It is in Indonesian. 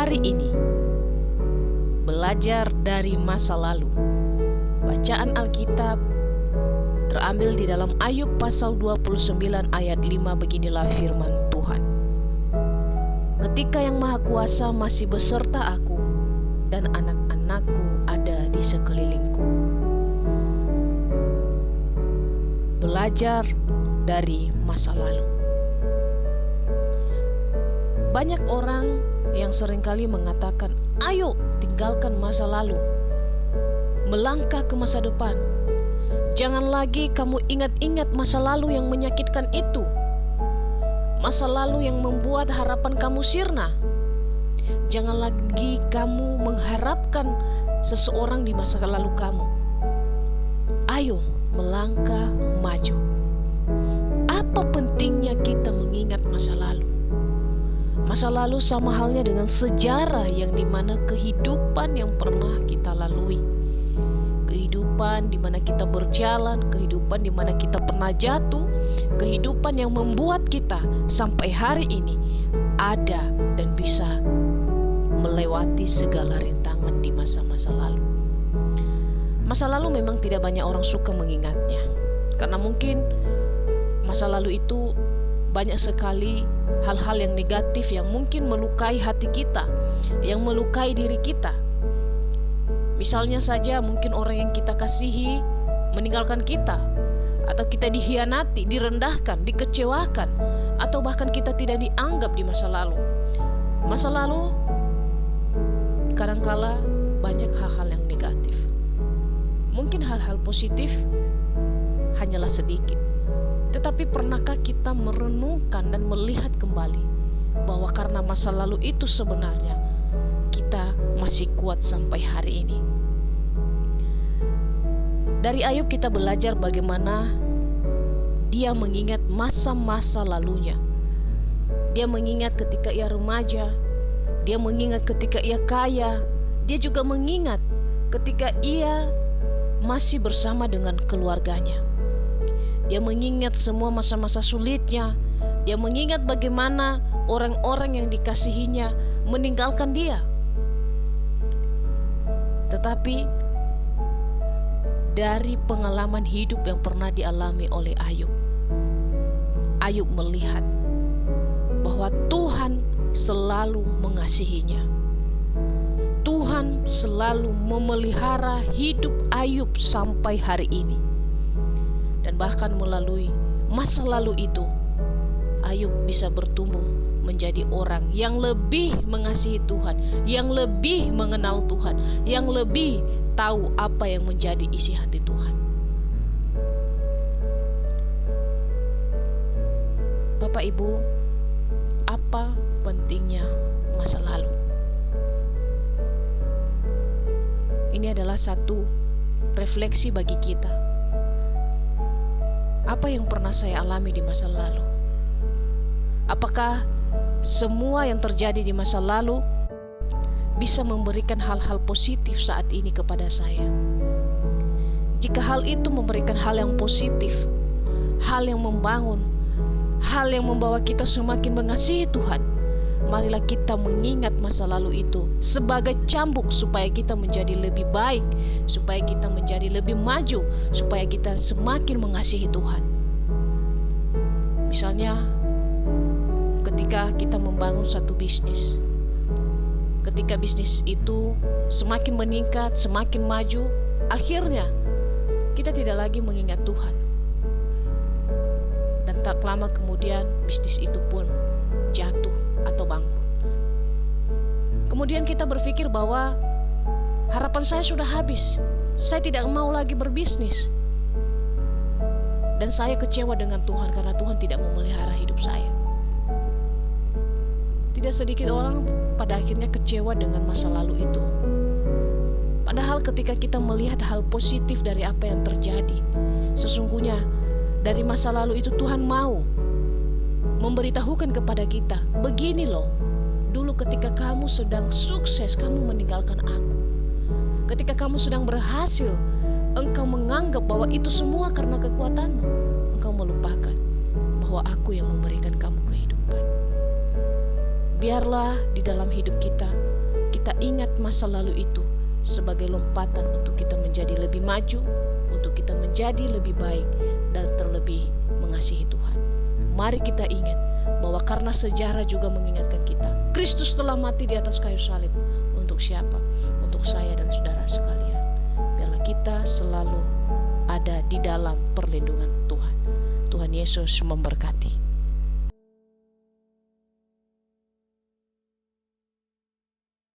hari ini. Belajar dari masa lalu. Bacaan Alkitab terambil di dalam Ayub pasal 29 ayat 5. Beginilah firman Tuhan. Ketika Yang Maha Kuasa masih beserta aku dan anak-anakku ada di sekelilingku. Belajar dari masa lalu. Banyak orang yang seringkali mengatakan, ayo tinggalkan masa lalu, melangkah ke masa depan. Jangan lagi kamu ingat-ingat masa lalu yang menyakitkan itu, masa lalu yang membuat harapan kamu sirna. Jangan lagi kamu mengharapkan seseorang di masa lalu kamu. Ayo melangkah maju. Apa pentingnya kita mengingat masa lalu? Masa lalu sama halnya dengan sejarah yang dimana kehidupan yang pernah kita lalui. Kehidupan dimana kita berjalan, kehidupan dimana kita pernah jatuh, kehidupan yang membuat kita sampai hari ini ada dan bisa melewati segala rintangan di masa-masa lalu. Masa lalu memang tidak banyak orang suka mengingatnya, karena mungkin masa lalu itu banyak sekali hal-hal yang negatif yang mungkin melukai hati kita, yang melukai diri kita. Misalnya saja mungkin orang yang kita kasihi meninggalkan kita, atau kita dikhianati, direndahkan, dikecewakan, atau bahkan kita tidak dianggap di masa lalu. Masa lalu kadangkala banyak hal-hal yang negatif. Mungkin hal-hal positif hanyalah sedikit. Tetapi pernahkah kita merenungkan dan melihat kembali bahwa karena masa lalu itu sebenarnya kita masih kuat sampai hari ini? Dari Ayub kita belajar bagaimana dia mengingat masa-masa lalunya. Dia mengingat ketika ia remaja, dia mengingat ketika ia kaya, dia juga mengingat ketika ia masih bersama dengan keluarganya. Dia mengingat semua masa-masa sulitnya. Dia mengingat bagaimana orang-orang yang dikasihinya meninggalkan dia. Tetapi dari pengalaman hidup yang pernah dialami oleh Ayub, Ayub melihat bahwa Tuhan selalu mengasihinya. Tuhan selalu memelihara hidup Ayub sampai hari ini. Dan bahkan melalui masa lalu itu, Ayub bisa bertumbuh menjadi orang yang lebih mengasihi Tuhan, yang lebih mengenal Tuhan, yang lebih tahu apa yang menjadi isi hati Tuhan. Bapak Ibu, apa pentingnya masa lalu? Ini adalah satu refleksi bagi kita. Apa yang pernah saya alami di masa lalu? Apakah semua yang terjadi di masa lalu bisa memberikan hal-hal positif saat ini kepada saya? Jika hal itu memberikan hal yang positif, hal yang membangun, hal yang membawa kita semakin mengasihi Tuhan, marilah kita mengingat masa lalu itu sebagai cambuk supaya kita menjadi lebih baik, supaya kita menjadi lebih maju, supaya kita semakin mengasihi Tuhan. Misalnya, ketika kita membangun satu bisnis, ketika bisnis itu semakin meningkat, semakin maju, akhirnya kita tidak lagi mengingat Tuhan. Dan tak lama kemudian bisnis itu pun jatuh atau bangkrut. Kemudian kita berpikir bahwa harapan saya sudah habis, saya tidak mau lagi berbisnis, dan saya kecewa dengan Tuhan karena Tuhan tidak memelihara hidup saya. Tidak sedikit orang pada akhirnya kecewa dengan masa lalu itu. Padahal ketika kita melihat hal positif dari apa yang terjadi, sesungguhnya dari masa lalu itu Tuhan mau memberitahukan kepada kita, begini loh, dulu ketika kamu sedang sukses, kamu meninggalkan aku. Ketika kamu sedang berhasil, engkau menganggap bahwa itu semua karena kekuatanmu. Engkau melupakan bahwa aku yang memberikan kamu kehidupan. Biarlah di dalam hidup kita kita ingat masa lalu itu sebagai lompatan untuk kita menjadi lebih maju, untuk kita menjadi lebih baik dan terlebih mengasihi Tuhan. Mari kita ingat bahwa karena sejarah juga mengingatkan kita, Kristus telah mati di atas kayu salib. Untuk siapa? Untuk saya dan saudara sekalian. Biarlah kita selalu ada di dalam perlindungan Tuhan. Tuhan Yesus memberkati.